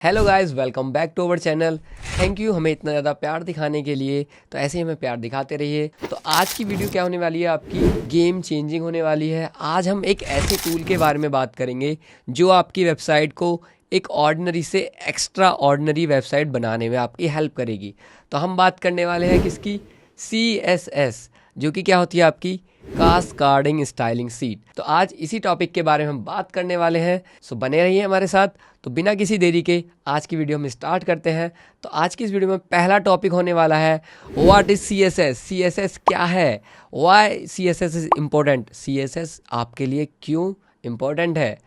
Hello guys, welcome back to our channel. Thank you हमें इतना ज़्यादा प्यार दिखाने के लिए। तो ऐसे ही हमें प्यार दिखाते रहिए। तो आज की वीडियो क्या होने वाली है, आपकी गेम चेंजिंग होने वाली है। आज हम एक ऐसे टूल के बारे में बात करेंगे जो आपकी वेबसाइट को एक ऑर्डिनरी से एक्स्ट्रा ऑर्डिनरी वेबसाइट बनाने में आपकी हेल्प करेगी। तो हम बात करने वाले हैं किसकी, CSS, जो कि क्या होती है आपकी कास्केडिंग स्टाइलिंग सीट। तो आज इसी टॉपिक के बारे में हम बात करने वाले हैं। सो बने रहिए हमारे साथ। तो बिना किसी देरी के आज की वीडियो हम स्टार्ट करते हैं। तो आज की इस वीडियो में पहला टॉपिक होने वाला है व्हाट इज CSS। CSS क्या है, why CSS is important, CSS आपके लिए क्यों इम्पोर्टेंट है।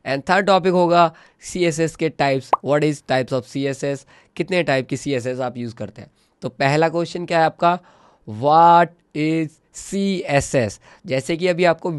एंड थर्ड टॉपिक होगा CSS के types, what is types of CSS, कितने टाइप की CSS आप यूज़ करते हैं। तो पहला क्वेश्चन क्या है आपका, व्हाट इज CSS। जैसे कि अभी आपको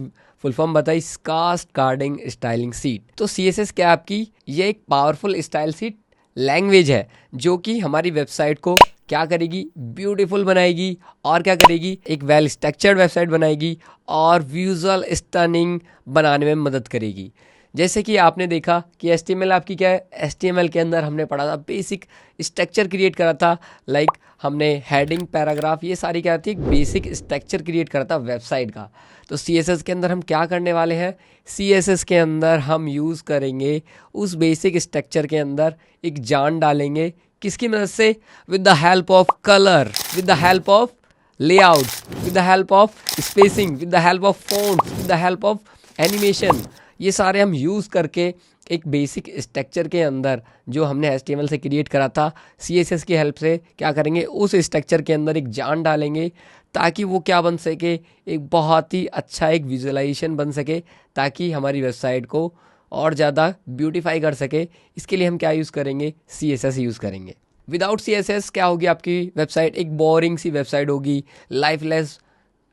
फुल फॉर्म बताई, कास्केडिंग स्टाइलिंग सीट। तो CSS क्या है आपकी, ये एक पावरफुल स्टाइल सीट लैंग्वेज है जो कि हमारी वेबसाइट को क्या करेगी, ब्यूटीफुल बनाएगी। और क्या करेगी, एक वेल स्ट्रक्चर्ड वेबसाइट बनाएगी और विजुअल स्टनिंग बनाने में मदद करेगी। जैसे कि आपने देखा कि HTML आपकी क्या है, HTML के अंदर हमने पढ़ा था, बेसिक स्ट्रक्चर क्रिएट करा था। लाइक हमने हेडिंग, पैराग्राफ, ये सारी क्या थी, एक बेसिक स्ट्रक्चर क्रिएट करा था वेबसाइट का। तो CSS के अंदर हम क्या करने वाले हैं, CSS के अंदर हम यूज़ करेंगे उस बेसिक स्ट्रक्चर के अंदर एक जान डालेंगे। किसकी मदद से, with the help of colour, with the help of layouts, with the help of spacing, with the help of fonts, with the help of animation. ये सारे हम यूज़ करके एक बेसिक स्ट्रक्चर के अंदर जो हमने HTML से क्रिएट करा था, CSS की हेल्प से क्या करेंगे, उस स्ट्रक्चर के अंदर एक जान डालेंगे ताकि वो क्या बन सके, एक बहुत ही अच्छा एक विजुअलाइजेशन बन सके, ताकि हमारी वेबसाइट को और ज़्यादा ब्यूटीफाई कर सके। इसके लिए हम क्या यूज़ करेंगे, CSS यूज़ करेंगे। विदाउट CSS क्या होगी आपकी वेबसाइट, एक बोरिंग सी वेबसाइट होगी, लाइफलेस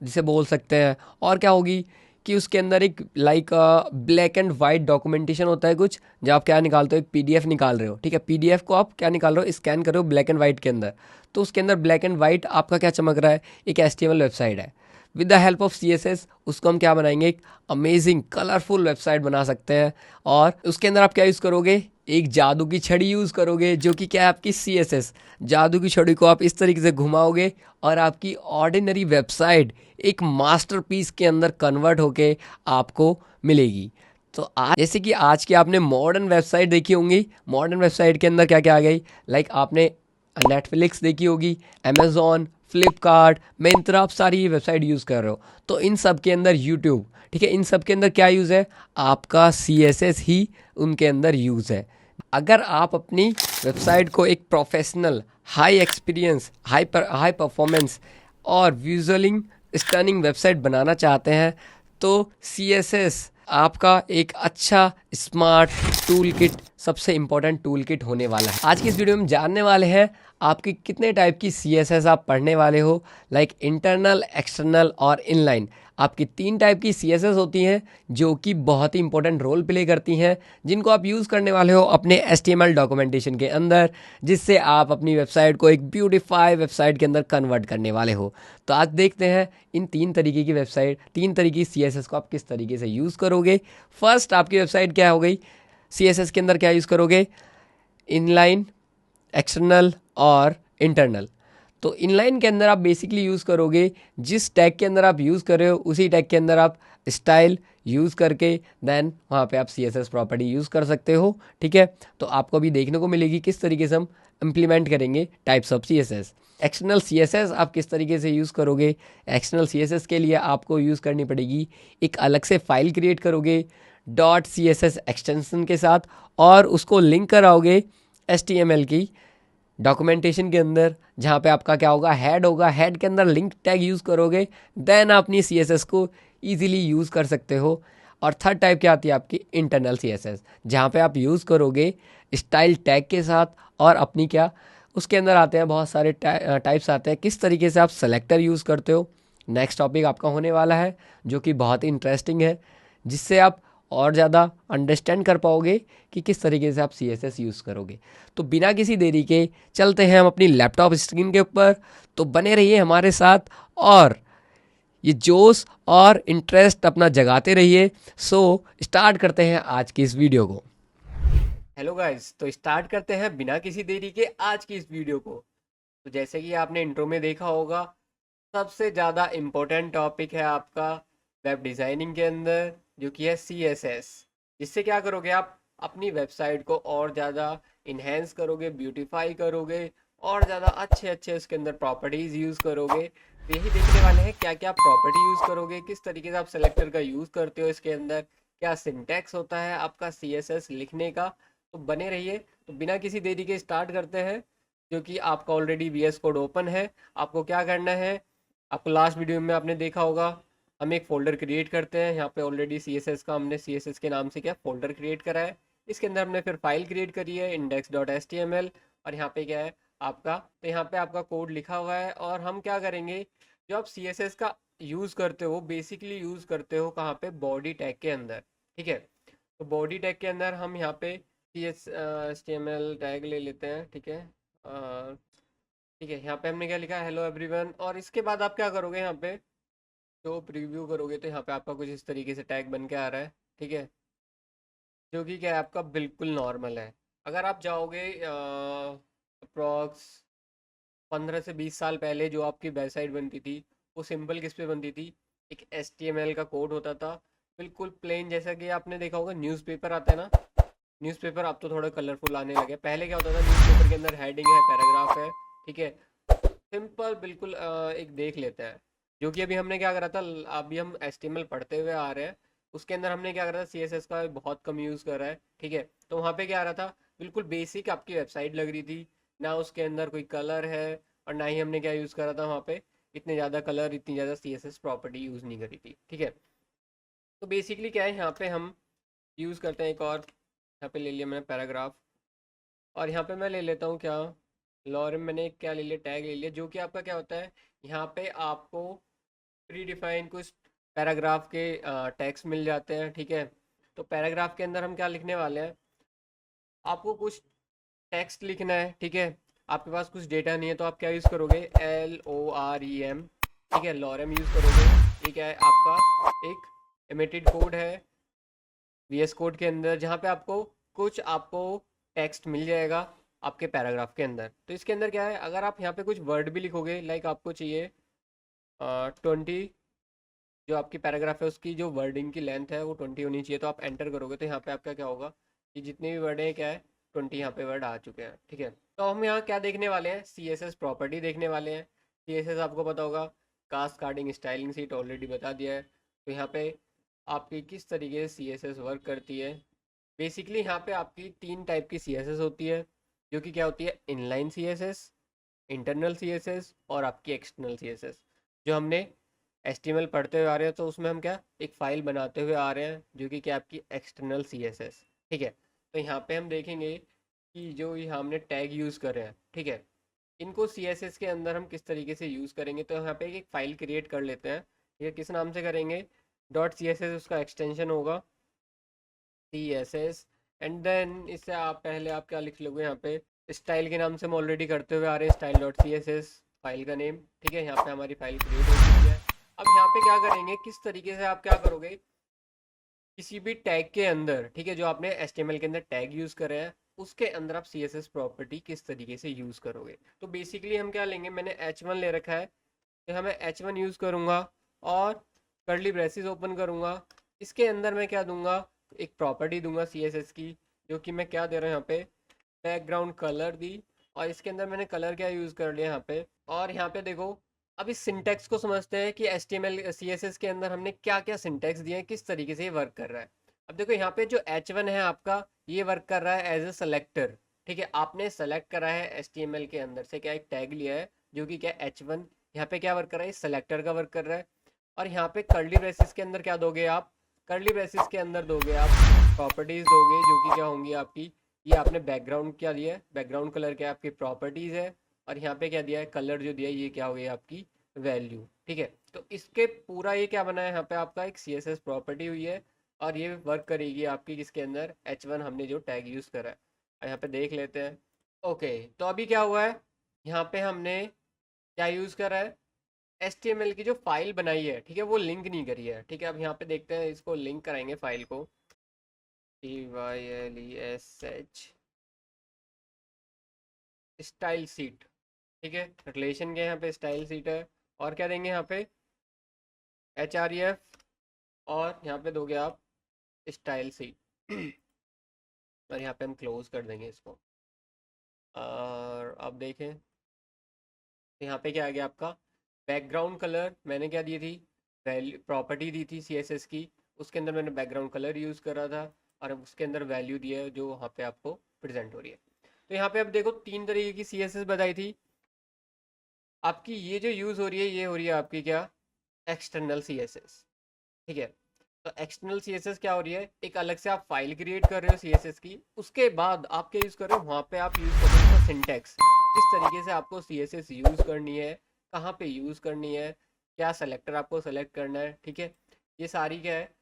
जिसे बोल सकते हैं। और क्या होगी कि उसके अंदर एक like black and white documentation होता है कुछ, जब आप क्या निकालते हो, एक PDF निकाल रहे हो, ठीक है। PDF को आप क्या निकाल रहे हो, स्कैन कर रहे हो ब्लैक एंड वाइट के अंदर। तो उसके अंदर ब्लैक एंड वाइट आपका क्या चमक रहा है, एक HTML वेबसाइट है। With the help of CSS उसको हम क्या बनाएंगे, एक अमेजिंग कलरफुल वेबसाइट बना सकते हैं। और उसके अंदर आप क्या यूज़ करोगे, एक जादू की छड़ी यूज़ करोगे, जो कि क्या है आपकी CSS। जादू की छड़ी को आप इस तरीके से घुमाओगे और आपकी ऑर्डिनरी वेबसाइट एक मास्टरपीस के अंदर कन्वर्ट होके आपको मिलेगी। तो आज जैसे कि आज की आपने मॉडर्न वेबसाइट देखी होंगी, मॉडर्न वेबसाइट के अंदर क्या क्या आ गई, लाइक आपने नेटफ्लिक्स देखी होगी, अमेजोन, फ्लिपकार्ट, मिंत्रा, आप सारी ये वेबसाइट यूज़ कर रहे हो। तो इन सब के अंदर यूट्यूब, ठीक है, इन सब के अंदर क्या यूज़ है, आपका CSS ही उनके अंदर यूज़ है। अगर आप अपनी वेबसाइट को एक professional, high experience, high performance और विजुअलिंग स्टनिंग वेबसाइट बनाना चाहते हैं, तो CSS आपका एक अच्छा स्मार्ट टूल किट, सबसे इंपॉर्टेंट टूल किट होने वाला है। आज की इस वीडियो में जानने वाले हैं आपकी कितने टाइप की CSS आप पढ़ने वाले हो, लाइक इंटरनल, एक्सटर्नल और इनलाइन। आपकी 3 टाइप की CSS होती हैं जो कि बहुत ही इंपॉर्टेंट रोल प्ले करती हैं, जिनको आप यूज़ करने वाले हो अपने HTML डॉक्यूमेंटेशन के अंदर, जिससे आप अपनी वेबसाइट को एक ब्यूटीफाई वेबसाइट के अंदर कन्वर्ट करने वाले हो। तो आज देखते हैं इन 3 तरीके की वेबसाइट, 3 तरीके की CSS को आप किस तरीके से यूज़ करोगे। फर्स्ट आपकी वेबसाइट क्या हो गई, CSS के अंदर क्या यूज़ करोगे, इनलाइन, एक्सटर्नल और इंटरनल। तो इनलाइन के अंदर आप बेसिकली यूज़ करोगे जिस टैग के अंदर आप यूज़ कर रहे हो, उसी टैग के अंदर आप स्टाइल यूज़ करके देन वहाँ पे आप CSS प्रॉपर्टी यूज़ कर सकते हो, ठीक है। तो आपको भी देखने को मिलेगी किस तरीके से हम इम्प्लीमेंट करेंगे types of CSS। External CSS आप किस तरीके से यूज़ करोगे, एक्सटर्नल CSS के लिए आपको यूज़ करनी पड़ेगी, एक अलग से फाइल क्रिएट करोगे .css एक्सटेंशन के साथ, और उसको लिंक कराओगे HTML की डॉक्यूमेंटेशन के अंदर, जहाँ पे आपका क्या होगा, हेड होगा, हेड के अंदर लिंक टैग यूज़ करोगे, देन अपनी CSS को ईजिली यूज़ कर सकते हो। और थर्ड टाइप क्या आती है आपकी, इंटरनल CSS, जहाँ पे आप यूज़ करोगे स्टाइल टैग के साथ, और अपनी क्या, उसके अंदर आते हैं बहुत सारे टाइप्स आते हैं, किस तरीके से आप सेलेक्टर यूज़ करते हो। नेक्स्ट टॉपिक आपका होने वाला है जो कि बहुत ही इंटरेस्टिंग है, जिससे आप और ज़्यादा अंडरस्टैंड कर पाओगे कि किस तरीके से आप CSS यूज़ करोगे। तो बिना किसी देरी के चलते हैं हम अपनी लैपटॉप स्क्रीन के ऊपर। तो बने रहिए हमारे साथ और ये जोश और इंटरेस्ट अपना जगाते रहिए। सो स्टार्ट करते हैं आज की इस वीडियो को। हेलो गाइस, तो स्टार्ट करते हैं बिना किसी देरी के आज की इस वीडियो को। तो जैसे कि आपने इंट्रो में देखा होगा, सबसे ज़्यादा इम्पोर्टेंट टॉपिक है आपका वेब डिज़ाइनिंग के अंदर, जो कि है CSS। जिससे क्या करोगे, आप अपनी वेबसाइट को और ज़्यादा इन्हेंस करोगे, ब्यूटीफाई करोगे, और ज़्यादा अच्छे अच्छे उसके अंदर प्रॉपर्टीज़ यूज़ करोगे। तो यही देखने वाले हैं क्या क्या प्रॉपर्टी यूज़ करोगे, किस तरीके से आप सेलेक्टर का यूज़ करते हो इसके अंदर, क्या सिंटैक्स होता है आपका CSS लिखने का। तो बने रहिए। तो बिना किसी देरी के स्टार्ट करते हैं। जो कि आपका ऑलरेडी VS कोड ओपन है। आपको क्या करना है, आपको लास्ट वीडियो में आपने देखा होगा, हम एक फ़ोल्डर क्रिएट करते हैं। यहाँ पे ऑलरेडी CSS का हमने CSS के नाम से क्या फ़ोल्डर क्रिएट करा है। इसके अंदर हमने फिर फाइल क्रिएट करी है index.html। और यहाँ पे क्या है आपका, तो यहाँ पे आपका कोड लिखा हुआ है। और हम क्या करेंगे, जो आप CSS का यूज़ करते हो, बेसिकली यूज़ करते हो कहाँ पे, बॉडी टैग के अंदर। ठीक है, तो बॉडी टैग के अंदर हम यहाँ पे HTML टैग ले लेते हैं। ठीक है, ठीक है, यहाँ पे हमने क्या लिखा है, हेलो एवरीवन। और इसके बाद आप क्या करोगे, यहाँ पे जो प्रीव्यू करोगे तो यहाँ पे आपका कुछ इस तरीके से टैग बन के आ रहा है। ठीक है, जो कि क्या है आपका बिल्कुल नॉर्मल है। अगर आप जाओगे अप्रॉक्स 15 से 20 साल पहले जो आपकी वेबसाइट बनती थी, वो सिंपल किस पे बनती थी, एक HTML का कोड होता था, बिल्कुल प्लेन। जैसा कि आपने देखा होगा न्यूज़पेपर आता है ना, न्यूज़पेपर अब तो थोड़ा कलरफुल आने लगे। पहले क्या होता था, न्यूज़पेपर के अंदर हेडिंग है, पैराग्राफ है। ठीक है, सिंपल बिल्कुल एक देख लेते हैं। जो कि अभी हमने क्या करा था, अभी हम HTML पढ़ते हुए आ रहे हैं, उसके अंदर हमने क्या करा था, CSS का बहुत कम यूज़ करा है। ठीक है, तो वहाँ पे क्या आ रहा था, बिल्कुल बेसिक आपकी वेबसाइट लग रही थी। ना उसके अंदर कोई कलर है, और ना ही हमने क्या यूज़ करा था वहाँ पे, इतने ज़्यादा कलर, इतनी ज़्यादा CSS प्रॉपर्टी यूज़ नहीं करी थी। ठीक है, तो बेसिकली क्या है, यहाँ पे हम यूज़ करते हैं एक और, यहाँ पे ले लिया मैंने पैराग्राफ। और यहाँ पे मैं ले लेता हूँ क्या, लॉरम, मैंने क्या ले लिया, टैग ले लिया। जो कि आपका क्या होता है, यहाँ पे आपको प्री डिफाइन कुछ पैराग्राफ के टैग्स मिल जाते हैं। ठीक है, तो पैराग्राफ के अंदर हम क्या लिखने वाले हैं, आपको कुछ टेक्स्ट लिखना है। ठीक है, आपके पास कुछ डेटा नहीं है, तो आप क्या यूज़ करोगे, LOREM। ठीक है, लॉरम यूज़ करोगे। ये क्या है आपका, एक इमिटेड कोड है VS कोड के अंदर, जहाँ पे आपको टेक्स्ट मिल जाएगा आपके पैराग्राफ के अंदर। तो इसके अंदर क्या है, अगर आप यहाँ पे कुछ वर्ड भी लिखोगे, लाइक आपको चाहिए 20, जो आपकी पैराग्राफ है उसकी जो वर्डिंग की लेंथ है वो 20 होनी चाहिए, तो आप एंटर करोगे तो यहाँ पे आपका क्या होगा, कि जितने भी वर्ड है क्या है, 20 यहाँ पे वर्ड आ चुके हैं। ठीक है, तो हम यहाँ क्या देखने वाले हैं, CSS प्रॉपर्टी देखने वाले हैं। CSS आपको पता होगा, cascading styling sheet, already बता दिया है। तो यहाँ पे आपकी किस तरीके से CSS वर्क करती है, बेसिकली यहाँ पे आपकी 3 टाइप की CSS होती है। जो कि क्या होती है, इनलाइन CSS, इंटरनल CSS, और आपकी एक्सटर्नल CSS। जो हमने HTML पढ़ते हुए आ रहे हैं, तो उसमें हम क्या एक फ़ाइल बनाते हुए आ रहे हैं, जो कि क्या आपकी एक्सटर्नल CSS। ठीक है, तो यहाँ पे हम देखेंगे कि जो ये हमने टैग यूज़ कर रहे हैं, ठीक है, इनको CSS के अंदर हम किस तरीके से यूज़ करेंगे। तो यहाँ पे एक फ़ाइल क्रिएट कर लेते हैं। ये किस नाम से करेंगे, .css उसका एक्सटेंशन होगा, CSS। एंड देन इससे आप पहले आप क्या लिख लोगे, यहाँ पे स्टाइल के नाम से हम ऑलरेडी करते हुए आ रहे हैं, style.css फाइल का नेम। ठीक है, यहाँ पे हमारी फाइल क्रिएट हो चुकी है। अब यहाँ पे क्या करेंगे, किस तरीके से आप क्या करोगे, किसी भी टैग के अंदर, ठीक है, जो आपने HTML के अंदर टैग यूज़ करे हैं, उसके अंदर आप CSS प्रॉपर्टी किस तरीके से यूज़ करोगे। तो बेसिकली हम क्या लेंगे, मैंने H1 ले रखा है, तो यहाँ मैं H1 यूज़ करूँगा, और कर्ली ब्रेसेस ओपन करूँगा। इसके अंदर मैं क्या दूंगा, एक प्रॉपर्टी दूंगा CSS की, जो कि मैं क्या दे रहा हूँ यहाँ पे, बैकग्राउंड कलर दी। और इसके अंदर मैंने कलर क्या यूज़ कर लिया यहाँ पे। और यहाँ पे देखो, अब इस सिंटेक्स को समझते हैं कि HTML CSS के अंदर हमने क्या क्या सिंटेक्स दिए हैं, किस तरीके से ये वर्क कर रहा है। अब देखो यहाँ पे जो H1 है आपका, ये वर्क कर रहा है एज ए सेलेक्टर। ठीक है, आपने सेलेक्ट करा है HTML के अंदर से क्या एक टैग लिया है, जो कि क्या H1 यहाँ पे क्या वर्क कर रहा है, सेलेक्टर का वर्क कर रहा है। और यहाँ पे कर्ली ब्रेसेस के अंदर क्या दोगे आप, कर्ली ब्रेसेस के अंदर दोगे आप प्रॉपर्टीज दोगे, जो कि क्या होंगी आपकी, ये आपने बैकग्राउंड क्या दिया है, बैकग्राउंड कलर क्या आपकी प्रॉपर्टीज है। और यहाँ पे क्या दिया है, कलर जो दिया है, ये क्या हो गई आपकी वैल्यू। ठीक है, तो इसके पूरा ये क्या बना है, यहाँ पे आपका एक CSS प्रॉपर्टी हुई है। और ये वर्क करेगी आपकी किसके अंदर, H1 हमने जो टैग यूज़ करा है। यहाँ पे देख लेते हैं। ओके, तो अभी क्या हुआ है, यहाँ पे हमने क्या यूज़ करा है, HTML की जो फाइल बनाई है, ठीक है, वो लिंक नहीं करी है। ठीक है, अब यहाँ पे देखते हैं, इसको लिंक कराएंगे फाइल को। TYLESH style seat. ठीक है, रिलेशन के यहाँ पे स्टाइल सीट है। और क्या देंगे यहाँ पे, HREF। और यहाँ पे दोगे आप स्टाइल सीट। और यहाँ पे हम क्लोज कर देंगे इसको। और अब देखें तो यहाँ पे क्या आ गया आपका बैकग्राउंड कलर। मैंने क्या दी थी, वैल्यू प्रॉपर्टी दी थी CSS की, उसके अंदर मैंने बैकग्राउंड कलर यूज़ करा था। और अब उसके अंदर वैल्यू दिया है जो वहाँ पे आपको प्रेजेंट हो रही है। तो यहाँ पे अब देखो 3 तरीके की CSS बताई थी आपकी। ये जो यूज़ हो रही है ये हो रही है आपकी क्या, एक्सटर्नल CSS। ठीक है, तो एक्सटर्नल CSS क्या हो रही है, एक अलग से आप फाइल क्रिएट कर रहे हो CSS की, उसके बाद आप क्या यूज़ कर रहे हो, वहाँ पे आप यूज़ कर रहे हो उसका सिंटेक्स, किस तरीके से आपको CSS यूज़ करनी है, कहाँ पे यूज़ करनी है, क्या सेलेक्टर आपको सेलेक्ट करना है। ठीक है, ये सारी क्या है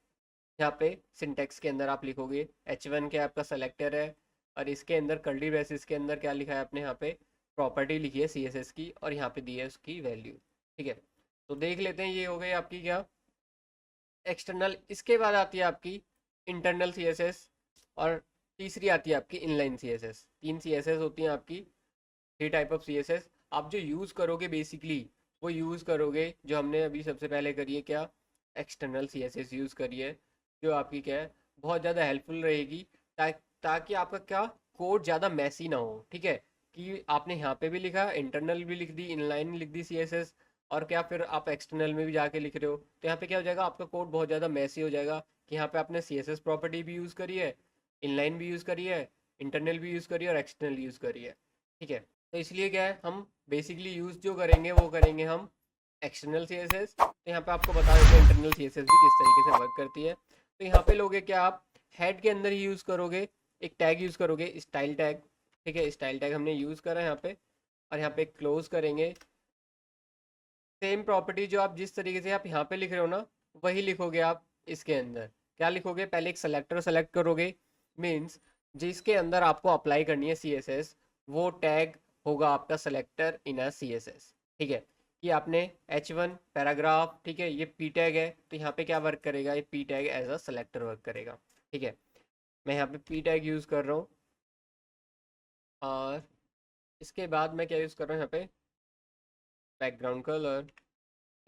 यहाँ पे सिंटेक्स के अंदर आप लिखोगे। H1 क्या आपका सेलेक्टर है, और इसके अंदर कर्ली ब्रेसेस के अंदर क्या लिखा है आपने, यहाँ पे प्रॉपर्टी लिखी है CSS की, और यहाँ पे दी है उसकी वैल्यू। ठीक है, तो देख लेते हैं, ये हो गई आपकी क्या एक्सटर्नल। इसके बाद आती है आपकी इंटरनल CSS, और तीसरी आती है आपकी इनलाइन CSS। 3 CSS होती हैं आपकी, 3 टाइप ऑफ CSS। आप जो यूज़ करोगे बेसिकली वो यूज़ करोगे जो हमने अभी सबसे पहले करी है क्या, एक्सटर्नल CSS यूज़ करी है, जो आपकी क्या है बहुत ज़्यादा हेल्पफुल रहेगी, ताकि आपका क्या कोड ज़्यादा मैसी ना हो। ठीक है, कि आपने यहाँ पे भी लिखा, इंटरनल भी लिख दी, इनलाइन लिख दी CSS, और क्या फिर आप एक्सटर्नल में भी जाके लिख रहे हो, तो यहाँ पे क्या हो जाएगा, आपका कोड बहुत ज़्यादा मैसी हो जाएगा। कि यहाँ पे आपने CSS प्रॉपर्टी भी यूज़ करी है, इनलाइन भी यूज़ करी है, इंटरनल भी यूज़ करी है, और एक्सटर्नल यूज़ करी है। ठीक है, तो इसलिए क्या है, हम बेसिकली यूज़ जो करेंगे वो करेंगे हम एक्सटर्नल CSS। तो यहाँ पे आपको बता देते हैं इंटरनल CSS भी किस तरीके से वर्क करती है। तो यहाँ पे लोगे क्या, आप हेड के अंदर ही यूज़ करोगे, एक टैग यूज़ करोगे, स्टाइल टैग। ठीक है, स्टाइल टैग हमने यूज़ करा है यहाँ पे, और यहाँ पे क्लोज करेंगे। सेम प्रॉपर्टी जो आप जिस तरीके से आप यहाँ पे लिख रहे हो ना, वही लिखोगे आप इसके अंदर। क्या लिखोगे, पहले एक सेलेक्टर सेलेक्ट करोगे, मीन्स जिसके अंदर आपको अप्लाई करनी है CSS, वो टैग होगा आपका सेलेक्टर इन अ CSS। ठीक है, कि आपने H1 पैराग्राफ, ठीक है, ये P टैग है, तो यहाँ पे क्या वर्क करेगा, ये P tag as a selector work करेगा। ठीक है, मैं यहाँ पे P टैग यूज़ कर रहा हूँ। और इसके बाद मैं क्या यूज़ कर रहा हूँ यहाँ पे, बैकग्राउंड कलर।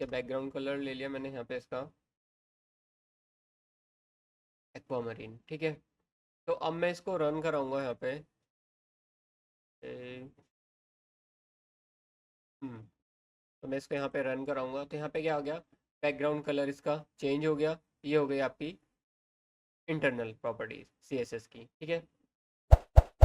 या बैकग्राउंड कलर ले लिया मैंने यहाँ पे इसका एक्वामरीन। ठीक है, तो अब मैं इसको रन कराऊंगा यहाँ पे। ए, हम्म, तो मैं इसको यहाँ पे रन कराऊंगा, तो यहाँ पे क्या हो गया, बैकग्राउंड कलर इसका चेंज हो गया। ये हो गई आपकी इंटरनल प्रॉपर्टीज CSS की। ठीक है,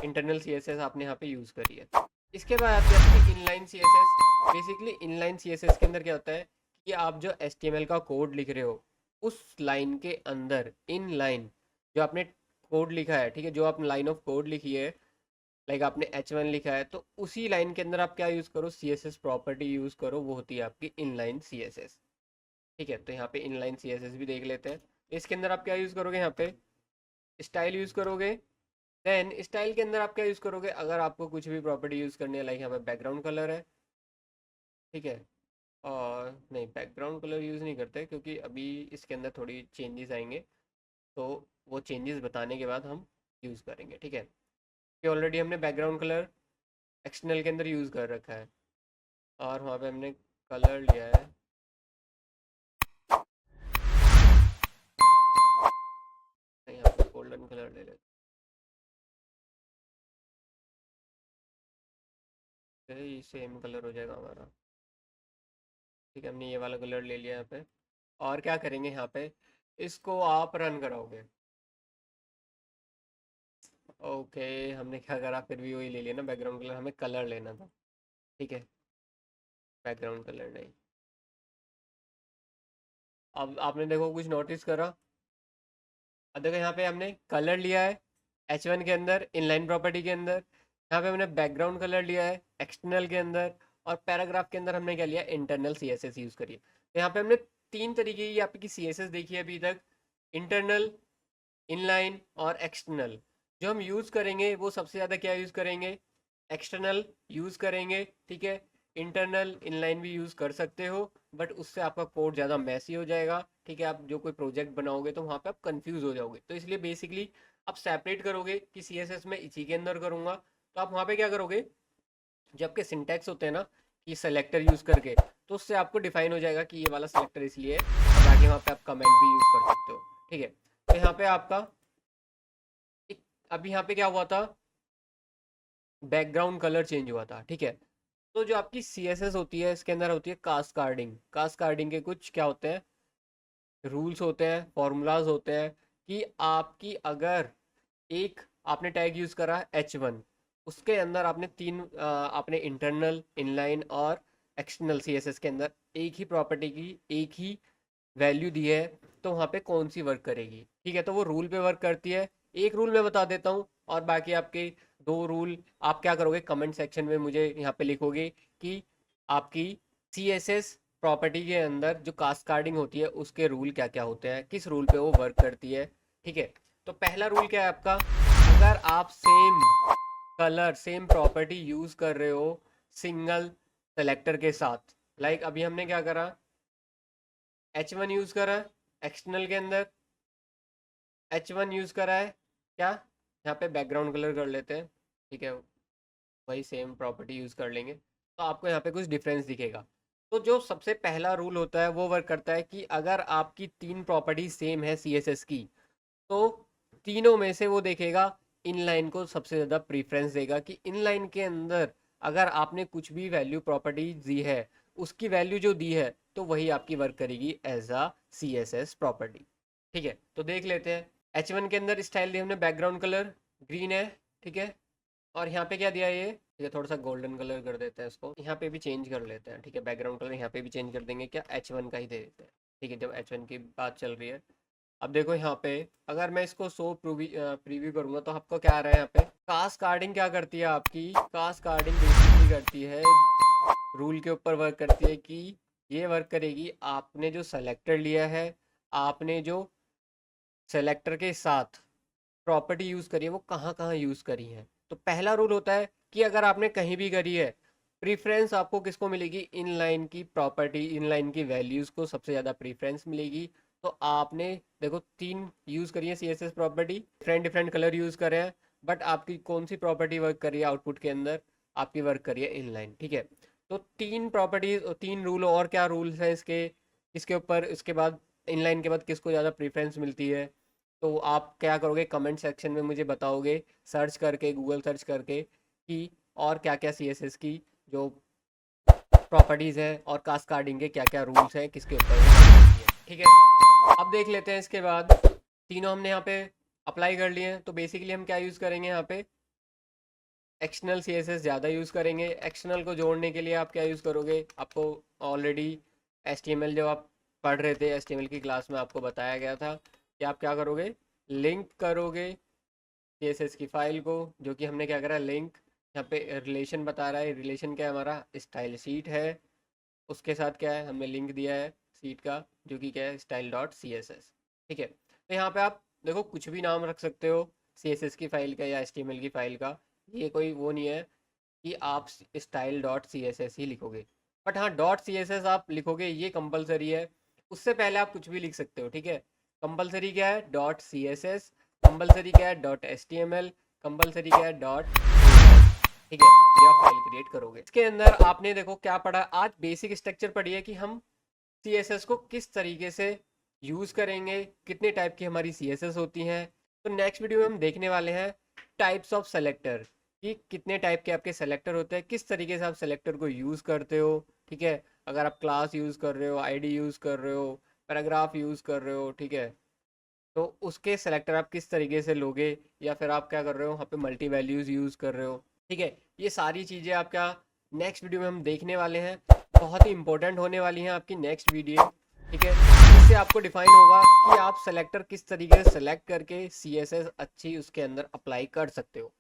इंटरनल CSS आपने यहाँ पे यूज़ करी है। इसके बाद आती है आपकी inline CSS। Basically inline CSS के अंदर क्या होता है कि आप जो HTML का कोड लिख रहे हो, उस लाइन के अंदर इन लाइन जो आपने कोड लिखा है, ठीक है, जो आपने लाइन ऑफ कोड लिखी है, लाइक आपने H1 लिखा है, तो उसी लाइन के अंदर आप क्या यूज़ करो, CSS प्रॉपर्टी यूज़ करो, वो होती है आपकी इनलाइन CSS। ठीक है, तो यहाँ पे इनलाइन CSS भी देख लेते हैं। इसके अंदर आप क्या यूज़ करोगे, यहाँ पे स्टाइल यूज़ करोगे। देन स्टाइल के अंदर आप क्या यूज़ करोगे, अगर आपको कुछ भी प्रॉपर्टी यूज़ करनी है, लाइक यहाँ पे बैकग्राउंड कलर है। ठीक है, और नहीं, बैकग्राउंड कलर यूज़ नहीं करते क्योंकि अभी इसके अंदर थोड़ी चेंजेस आएंगे, तो वो चेंजेस बताने के बाद हम यूज़ करेंगे। ठीक है, कि ऑलरेडी हमने बैकग्राउंड कलर एक्सटर्नल के अंदर यूज़ कर रखा है, और वहाँ पे हमने कलर लिया है, यहाँ पे गोल्डन कलर ले लेते हैं, ये सेम कलर हो जाएगा हमारा। ठीक है, हमने ये वाला कलर ले लिया यहाँ पे। और क्या करेंगे, यहाँ पे इसको आप रन कराओगे। ओके, हमने क्या करा, फिर भी वही ले लिया ना बैकग्राउंड कलर, हमें कलर लेना था। ठीक है, बैकग्राउंड कलर नहीं। अब आपने देखो कुछ नोटिस करा, अब देखो यहाँ पे हमने कलर लिया है H1 के अंदर, इनलाइन प्रॉपर्टी के अंदर। यहाँ पे हमने बैकग्राउंड कलर लिया है एक्सटर्नल के अंदर, और पैराग्राफ के अंदर हमने क्या लिया, इंटरनल CSS यूज़ करी है। तो यहाँ पे हमने 3 तरीके की आपकी CSS देखी है अभी तक, इंटरनल, इनलाइन और एक्सटर्नल। जो हम यूज़ करेंगे वो सबसे ज़्यादा क्या यूज़ करेंगे, एक्सटर्नल यूज़ करेंगे। ठीक है, इंटरनल इनलाइन भी यूज़ कर सकते हो, बट उससे आपका कोड ज़्यादा मैसी हो जाएगा। ठीक है, आप जो कोई प्रोजेक्ट बनाओगे तो वहाँ पे आप कंफ्यूज हो जाओगे, तो इसलिए बेसिकली आप सेपरेट करोगे कि CSS में इसी के अंदर करूँगा, तो आप वहाँ पे क्या करोगे, जो आपके सिंटैक्स होते हैं ना कि सेलेक्टर यूज़ करके, तो उससे आपको डिफाइन हो जाएगा कि ये वाला सेलेक्टर इसलिए है, और आगे वहाँ पे आप कमेंट भी यूज़ कर सकते हो। ठीक है, तो यहाँ पे आपका अभी यहाँ पे क्या हुआ था, बैकग्राउंड कलर चेंज हुआ था। ठीक है, तो जो आपकी CSS होती है इसके अंदर होती है कास्ट कार्डिंग। कास्ट कार्डिंग के कुछ क्या होते हैं, रूल्स होते हैं, फॉर्मूलाज होते हैं कि आपकी अगर एक आपने टैग यूज़ करा H1, उसके अंदर आपने आपने इंटरनल, इनलाइन और एक्सटर्नल CSS के अंदर एक ही प्रॉपर्टी की एक ही वैल्यू दी है, तो वहाँ पे कौन सी वर्क करेगी। ठीक है, तो वो रूल पे वर्क करती है। एक रूल मैं बता देता हूँ, और बाकी आपके दो रूल आप क्या करोगे, कमेंट सेक्शन में मुझे यहाँ पे लिखोगे कि आपकी CSS प्रॉपर्टी के अंदर जो कास्ट कार्डिंग होती है उसके रूल क्या क्या होते हैं, किस रूल पे वो वर्क करती है। ठीक है, तो पहला रूल क्या है आपका, अगर आप same colour same property use कर रहे हो सिंगल सेलेक्टर के साथ, लाइक अभी हमने क्या करा, H1 यूज़ करा एक्सटर्नल के अंदर, H1 यूज़ करा है क्या, यहाँ पे बैकग्राउंड कलर कर लेते हैं। ठीक है, वही सेम प्रॉपर्टी यूज़ कर लेंगे, तो आपको यहाँ पे कुछ डिफरेंस दिखेगा। तो जो सबसे पहला रूल होता है वो वर्क करता है कि अगर आपकी तीन प्रॉपर्टी सेम है CSS की, तो तीनों में से वो देखेगा इनलाइन को सबसे ज़्यादा प्रीफरेंस देगा, कि इनलाइन के अंदर अगर आपने कुछ भी वैल्यू प्रॉपर्टी दी है, उसकी वैल्यू जो दी है तो वही आपकी वर्क करेगी एज अ CSS प्रॉपर्टी। ठीक है, तो देख लेते हैं। H1 के अंदर स्टाइल दिया हमने, बैकग्राउंड कलर ग्रीन है। ठीक है, और यहाँ पे क्या दिया है, ये थोड़ा सा गोल्डन कलर कर देते हैं इसको, यहाँ पे भी चेंज कर लेते हैं। ठीक है, बैकग्राउंड कलर यहाँ पे भी चेंज कर देंगे, क्या H1 का ही दे देते हैं। ठीक है, जब H1 की बात चल रही है, अब देखो यहाँ पे अगर मैं इसको प्रीव्यू करूंगा तो आपको क्या आ रहा है, यहाँ पे कास्ट कार्डिंग क्या करती है, आपकी कास्ट कार्डिंग बेसिकली करती है, रूल के ऊपर वर्क करती है कि ये वर्क करेगी, आपने जो सेलेक्टर लिया है, आपने जो सेलेक्टर के साथ प्रॉपर्टी यूज़ करी है वो कहाँ कहाँ यूज़ करी है। तो पहला रूल होता है कि अगर आपने कहीं भी करी है, प्रीफरेंस आपको किसको मिलेगी, इनलाइन की प्रॉपर्टी, इनलाइन की वैल्यूज़ को सबसे ज़्यादा प्रीफरेंस मिलेगी। तो आपने देखो तीन यूज़ करी है CSS property, different different colour use करे हैं, बट आपकी कौन सी प्रॉपर्टी वर्क करी है आउटपुट के अंदर, आपकी वर्क करी है इनलाइन। ठीक है, तो तीन प्रॉपर्टीज, तीन रूल, और क्या रूल्स हैं इसके, इसके ऊपर, इसके बाद इनलाइन के बाद किसको ज़्यादा प्रीफरेंस मिलती है, तो आप क्या करोगे, कमेंट सेक्शन में मुझे बताओगे सर्च करके, गूगल सर्च करके कि और क्या क्या CSS की जो प्रॉपर्टीज़ है और कास्ट कार्डिंग के क्या क्या रूल्स हैं, किसके ऊपर वो work करती है। ठीक है, अब देख लेते हैं। इसके बाद तीनों हमने यहाँ पे अप्लाई कर लिए हैं, तो बेसिकली हम क्या यूज़ करेंगे, यहाँ पे एक्सटर्नल CSS ज़्यादा यूज़ करेंगे। एक्सटर्नल को जोड़ने के लिए आप क्या यूज़ करोगे, आपको ऑलरेडी HTML जब आप पढ़ रहे थे, HTML की क्लास में आपको बताया गया था कि आप क्या करोगे, लिंक करोगे CSS की फाइल को, जो कि हमने क्या करा, लिंक, यहाँ पे रिलेशन बता रहा है, रिलेशन क्या है हमारा, स्टाइल शीट है, उसके साथ क्या है, हमने लिंक दिया है सीट का, जो कि क्या है, स्टाइल डॉट CSS। ठीक है, तो यहाँ पे आप देखो कुछ भी नाम रख सकते हो CSS की फाइल का या HTML की फाइल का, ये कोई वो नहीं है कि आप स्टाइल डॉट CSS ही लिखोगे, बट हाँ डॉट CSS आप लिखोगे, ये कंपलसरी है। उससे पहले आप कुछ भी लिख सकते हो। ठीक है, कंपलसरी क्या है, डॉट CSS, कंपलसरी क्या है, डॉट HTML, कंपलसरी क्या है, डॉट। ठीक है, ये आप फाइल क्रिएट करोगे। इसके अंदर आपने देखो क्या पढ़ा, आज बेसिक स्ट्रक्चर पढ़ी है कि हम CSS को किस तरीके से यूज़ करेंगे, कितने टाइप की हमारी CSS होती हैं। तो नेक्स्ट वीडियो में हम देखने वाले हैं टाइप्स ऑफ सेलेक्टर, कि कितने टाइप के आपके सेलेक्टर होते हैं, किस तरीके से आप सेलेक्टर को यूज़ करते हो। ठीक है, अगर आप क्लास यूज़ कर रहे हो, ID यूज़ कर रहे हो, पैराग्राफ यूज़ कर रहे हो, ठीक है, तो उसके सेलेक्टर आप किस तरीके से लोगे, या फिर आप क्या कर रहे हो, वहाँ पे मल्टी वैल्यूज़ यूज़ कर रहे हो। ठीक है, ये सारी चीज़ें आपका नेक्स्ट वीडियो में हम देखने वाले हैं, बहुत ही इंपॉर्टेंट होने वाली हैं आपकी नेक्स्ट वीडियो। ठीक है, इससे आपको डिफाइन होगा कि आप सेलेक्टर किस तरीके से सेलेक्ट करके CSS अच्छी उसके अंदर अप्लाई कर सकते हो।